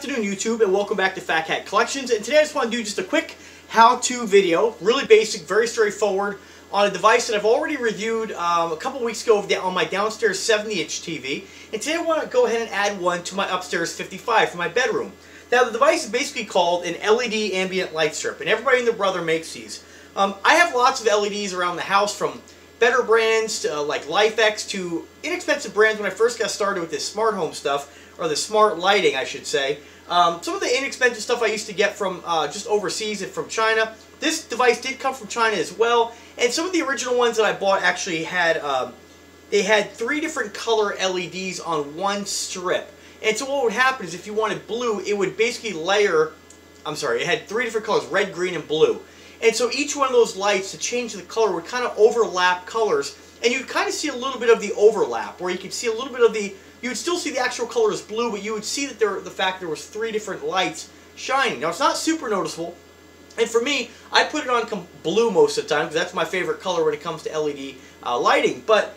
afternoon, YouTube, and welcome back to Fat Cat Collections. And today I just want to do just a quick how-to video, really basic, very straightforward, on a device that I've already reviewed a couple weeks ago on my downstairs 70-inch TV. And today I want to go ahead and add one to my upstairs 55 for my bedroom. Now the device is basically called an LED ambient light strip, and everybody and their brother makes these. I have lots of LEDs around the house, from better brands to, like LifeX, to inexpensive brands when I first got started with this smart home stuff, or the smart lighting I should say. Some of the inexpensive stuff I used to get from just overseas and from China. This device did come from China as well, and some of the original ones that I bought actually had, they had 3 different color LEDs on one strip. And so what would happen is if you wanted blue, it would basically layer, it had 3 different colors, red, green, and blue. And so each one of those lights, to change the color, would kind of overlap colors, and you'd kind of see a little bit of the overlap, where you could see a little bit of the, you would still see the actual color as blue, but you would see that the fact there was 3 different lights shining. Now it's not super noticeable, and for me, I put it on blue most of the time, because that's my favorite color when it comes to LED lighting. But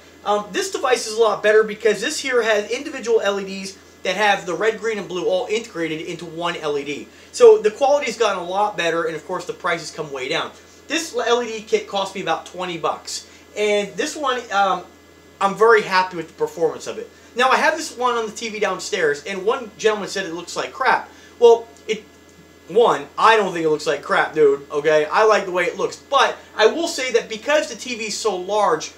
this device is a lot better, because this here has individual LEDs that have the red, green, and blue all integrated into one LED. So the quality's gotten a lot better, and of course the prices come way down. This LED kit cost me about 20 bucks. And this one, I'm very happy with the performance of it. Now I have this one on the TV downstairs, and one gentleman said it looks like crap. Well, I don't think it looks like crap, dude, okay? I like the way it looks. But I will say that because the TV is so large,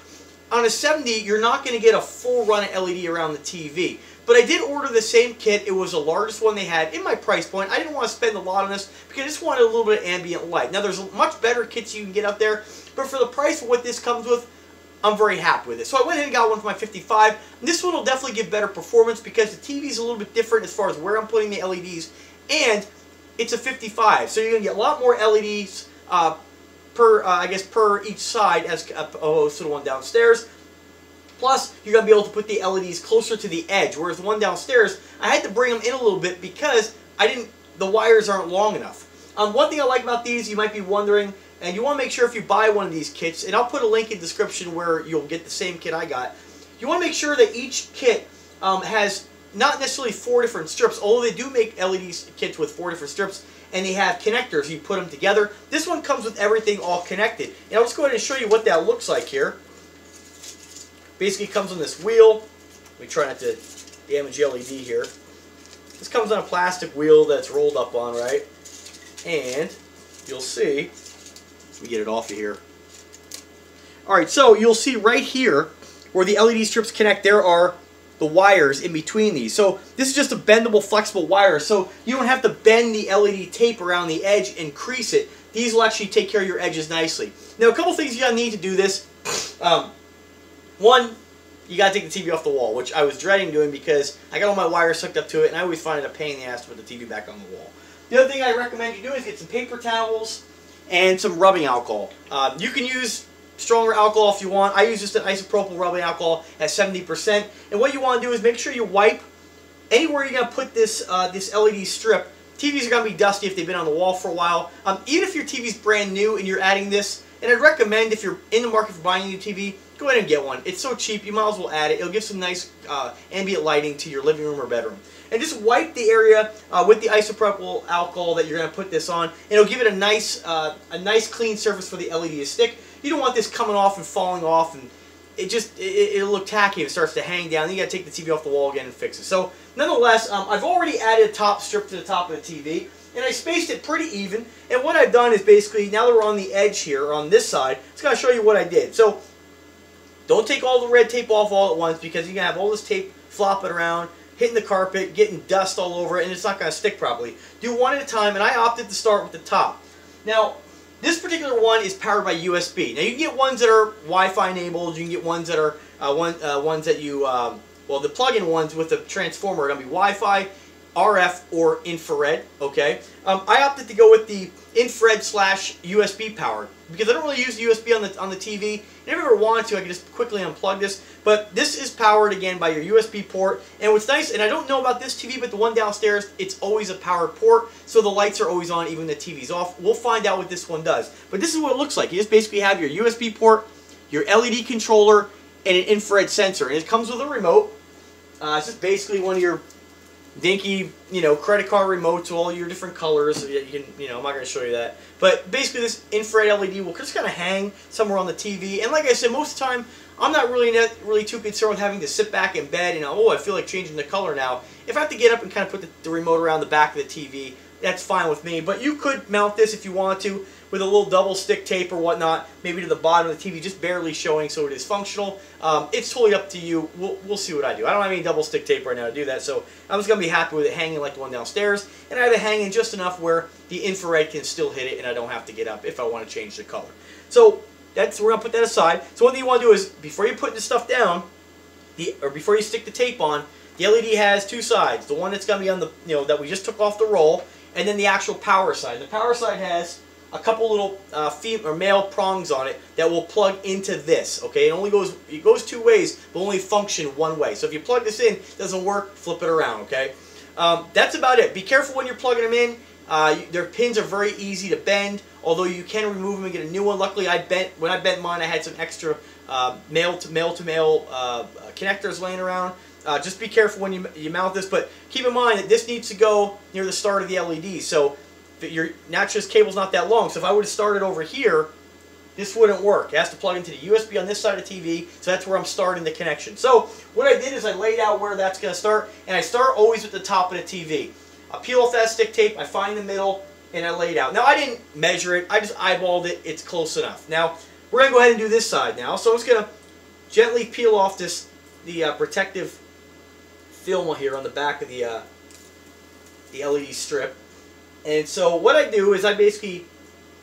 on a 70, you're not going to get a full run of LED around the TV. But I did order the same kit. It was the largest one they had in my price point. I didn't want to spend a lot on this because I just wanted a little bit of ambient light. Now there's much better kits you can get out there, but for the price of what this comes with, I'm very happy with it. So I went ahead and got one for my 55. And this one will definitely give better performance because the TV is a little bit different as far as where I'm putting the LEDs, and it's a 55. So you're going to get a lot more LEDs per each side as opposed to the one downstairs. Plus, you're going to be able to put the LEDs closer to the edge, whereas the one downstairs, I had to bring them in a little bit because the wires aren't long enough. One thing I like about these, you might be wondering, and you want to make sure if you buy one of these kits, and I'll put a link in the description where you'll get the same kit I got, you want to make sure that each kit has not necessarily 4 different strips, although they do make LED kits with 4 different strips, and they have connectors, you put them together. This one comes with everything all connected. And I'll just go ahead and show you what that looks like here. Basically, it comes on this wheel. Let me try not to damage the LED here. This comes on a plastic wheel that's rolled up on, right? And you'll see, let me get it off of here. Alright, so you'll see right here where the LED strips connect, there are the wires in between these. So this is just a bendable, flexible wire, so you don't have to bend the LED tape around the edge and crease it. These will actually take care of your edges nicely. Now, a couple things you're going to need to do this. One, you got to take the TV off the wall, which I was dreading doing because I got all my wires hooked up to it, and I always find it a pain in the ass to put the TV back on the wall. The other thing I recommend you do is get some paper towels and some rubbing alcohol. You can use stronger alcohol if you want. I use just an isopropyl rubbing alcohol at 70%. And what you want to do is make sure you wipe anywhere you're going to put this LED strip. TVs are going to be dusty if they've been on the wall for a while. Even if your TV's brand new and you're adding this, and I'd recommend if you're in the market for buying a new TV, go ahead and get one. It's so cheap, you might as well add it. It'll give some nice ambient lighting to your living room or bedroom. And just wipe the area with the isopropyl alcohol that you're going to put this on, and it'll give it a nice clean surface for the LED to stick. You don't want this coming off and falling off, and it'll look tacky if it starts to hang down. Then you got to take the TV off the wall again and fix it. So nonetheless, I've already added a top strip to the top of the TV, and I spaced it pretty even. And what I've done is basically, now that we're on the edge here, on this side, I'm just going to show you what I did. So don't take all the red tape off all at once, because you're going to have all this tape flopping around, hitting the carpet, getting dust all over it, and it's not going to stick properly. Do one at a time, and I opted to start with the top. Now, this particular one is powered by USB. Now, you can get ones that are Wi-Fi enabled. You can get ones that are ones that you, well, the plug-in ones with the transformer are going to be Wi-Fi, RF, or infrared, okay? I opted to go with the infrared / USB powered because I don't really use the USB on the TV. And if I ever wanted to, I could just quickly unplug this. But this is powered, again, by your USB port. And what's nice, and I don't know about this TV, but the one downstairs, it's always a powered port, so the lights are always on even when the TV's off. We'll find out what this one does. But this is what it looks like. You just basically have your USB port, your LED controller, and an infrared sensor. And it comes with a remote. It's just basically one of your dinky, you know, credit card remote to all your different colors. You can, you know, I'm not going to show you that. But basically this infrared LED will just kind of hang somewhere on the TV. And like I said, most of the time, I'm not really too concerned with having to sit back in bed and, oh, I feel like changing the color now. If I have to get up and kind of put the remote around the back of the TV, that's fine with me. But you could mount this if you want to with a little double stick tape or whatnot, maybe to the bottom of the TV, just barely showing so it is functional. It's totally up to you. We'll see what I do. I don't have any double stick tape right now to do that, so I'm just going to be happy with it hanging like the one downstairs, and I have it hanging just enough where the infrared can still hit it and I don't have to get up if I want to change the color. So we're going to put that aside. So one thing you want to do is, before you put this stuff down, or before you stick the tape on, the LED has two sides. The one that's going to be on the, you know, that we just took off the roll, and then the actual power side. The power side has a couple little male prongs on it that will plug into this. Okay, it goes two ways, but only function one way. So if you plug this in, it doesn't work, flip it around. Okay, that's about it. Be careful when you're plugging them in. Their pins are very easy to bend, although you can remove them and get a new one. Luckily, when I bent mine, I had some extra male to male connectors laying around. Just be careful when you mount this, but keep in mind that this needs to go near the start of the LED. So your NACHS cable's not that long, so if I would have started over here, this wouldn't work. It has to plug into the USB on this side of the TV, so that's where I'm starting the connection. So what I did is I laid out where that's going to start, and I start always with the top of the TV. I peel off that stick tape, I find the middle, and I lay it out. Now I didn't measure it, I just eyeballed it, it's close enough. Now we're going to go ahead and do this side now, so I'm just going to gently peel off the protective film here on the back of the LED strip. And so what I do is I basically,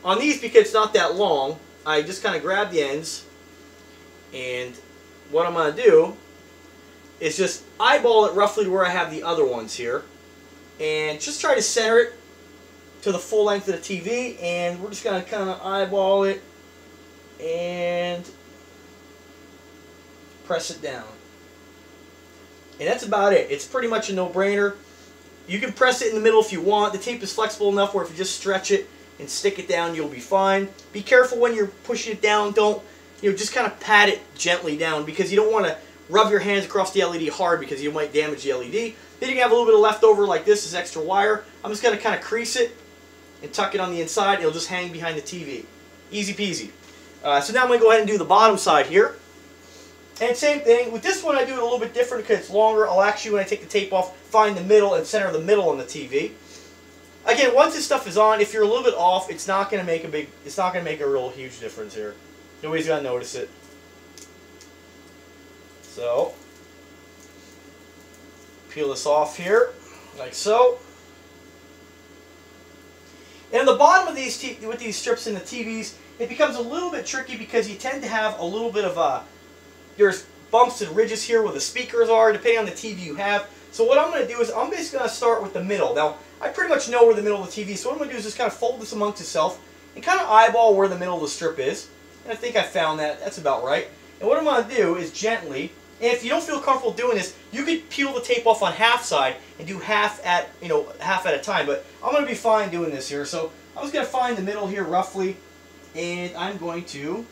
on these, because it's not that long, I just kind of grab the ends, and what I'm going to do is just eyeball it roughly where I have the other ones here, and just try to center it to the full length of the TV, and we're just going to kind of eyeball it and press it down. And that's about it. It's pretty much a no-brainer. You can press it in the middle if you want. The tape is flexible enough where if you just stretch it and stick it down, you'll be fine. Be careful when you're pushing it down. Don't, just kind of pat it gently down, because you don't want to rub your hands across the LED hard because you might damage the LED. Then you can have a little bit of leftover like this is extra wire. I'm just going to kind of crease it and tuck it on the inside. It'll just hang behind the TV. Easy peasy. So now I'm going to go ahead and do the bottom side here. And same thing, with this one I do it a little bit different because it's longer. I'll actually, when I take the tape off, find the middle and center the middle on the TV. Again, once this stuff is on, if you're a little bit off, it's not going to make a real huge difference here. Nobody's going to notice it. So, peel this off here, like so. And the bottom of these, with these strips in the TVs, it becomes a little bit tricky because you tend to have a little bit of there's bumps and ridges here where the speakers are, depending on the TV you have. So what I'm going to do is I'm basically going to start with the middle. Now, I pretty much know where the middle of the TV is, so what I'm going to do is just kind of fold this amongst itself and kind of eyeball where the middle of the strip is. And I think I found that. That's about right. And what I'm going to do is gently, and if you don't feel comfortable doing this, you could peel the tape off on half side and do half at a time. But I'm going to be fine doing this here. So I'm just going to find the middle here roughly, and I'm going to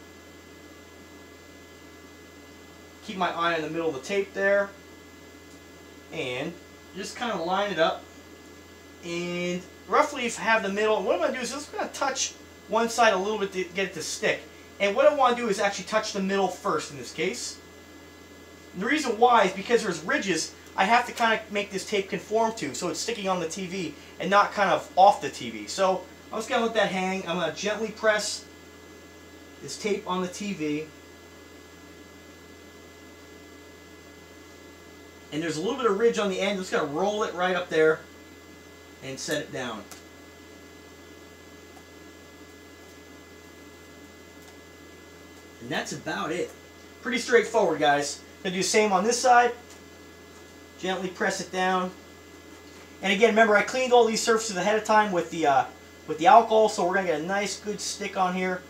keep my eye on the middle of the tape there, and just kind of line it up, and roughly if I have the middle, what I'm going to do is just going to touch one side a little bit to get it to stick. And what I want to do is actually touch the middle first in this case. And the reason why is because there's ridges I have to kind of make this tape conform to, so it's sticking on the TV and not kind of off the TV. So I'm just going to let that hang. I'm going to gently press this tape on the TV. And there's a little bit of ridge on the end. I'm just going to roll it right up there and set it down. And that's about it. Pretty straightforward, guys. Going to do the same on this side. Gently press it down. And again, remember, I cleaned all these surfaces ahead of time with the alcohol, so we're going to get a nice, good stick on here.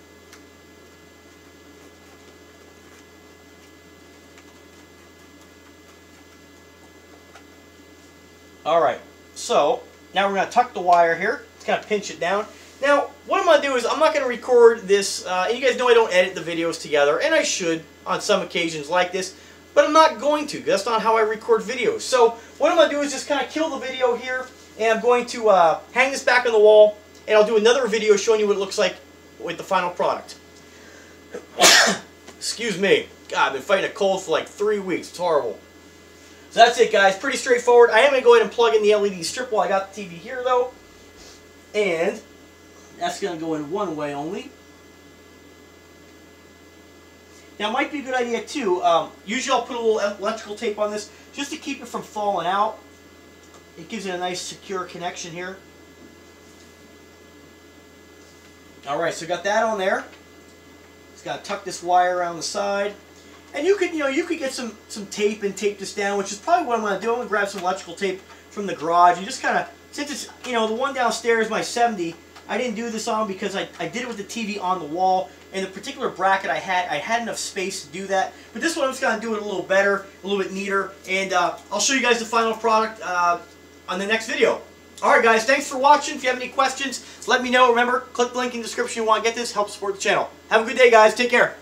Alright, so now we're going to tuck the wire here. Just kind of pinch it down. Now, what I'm going to do is I'm not going to record this. And you guys know I don't edit the videos together, and I should on some occasions like this. but I'm not going to. That's not how I record videos. So what I'm going to do is just kind of kill the video here, and I'm going to hang this back on the wall, and I'll do another video showing you what it looks like with the final product. Excuse me. God, I've been fighting a cold for like 3 weeks. It's horrible. So that's it, guys. Pretty straightforward. I am going to go ahead and plug in the LED strip while I got the TV here, though. And that's going to go in one way only. Now, it might be a good idea, too. Usually I'll put a little electrical tape on this just to keep it from falling out. It gives it a nice, secure connection here. Alright, so got that on there. Just got to tuck this wire around the side. And you could, you could get some tape and tape this down, which is probably what I'm going to do. I'm going to grab some electrical tape from the garage and just kind of, since it's, the one downstairs, my 70, I didn't do this on because I did it with the TV on the wall. And the particular bracket I had enough space to do that. But this one I'm just going to do it a little better, a little bit neater. And I'll show you guys the final product on the next video. Alright guys, thanks for watching. If you have any questions, let me know. Remember, click the link in the description if you want to get this. Help support the channel. Have a good day, guys. Take care.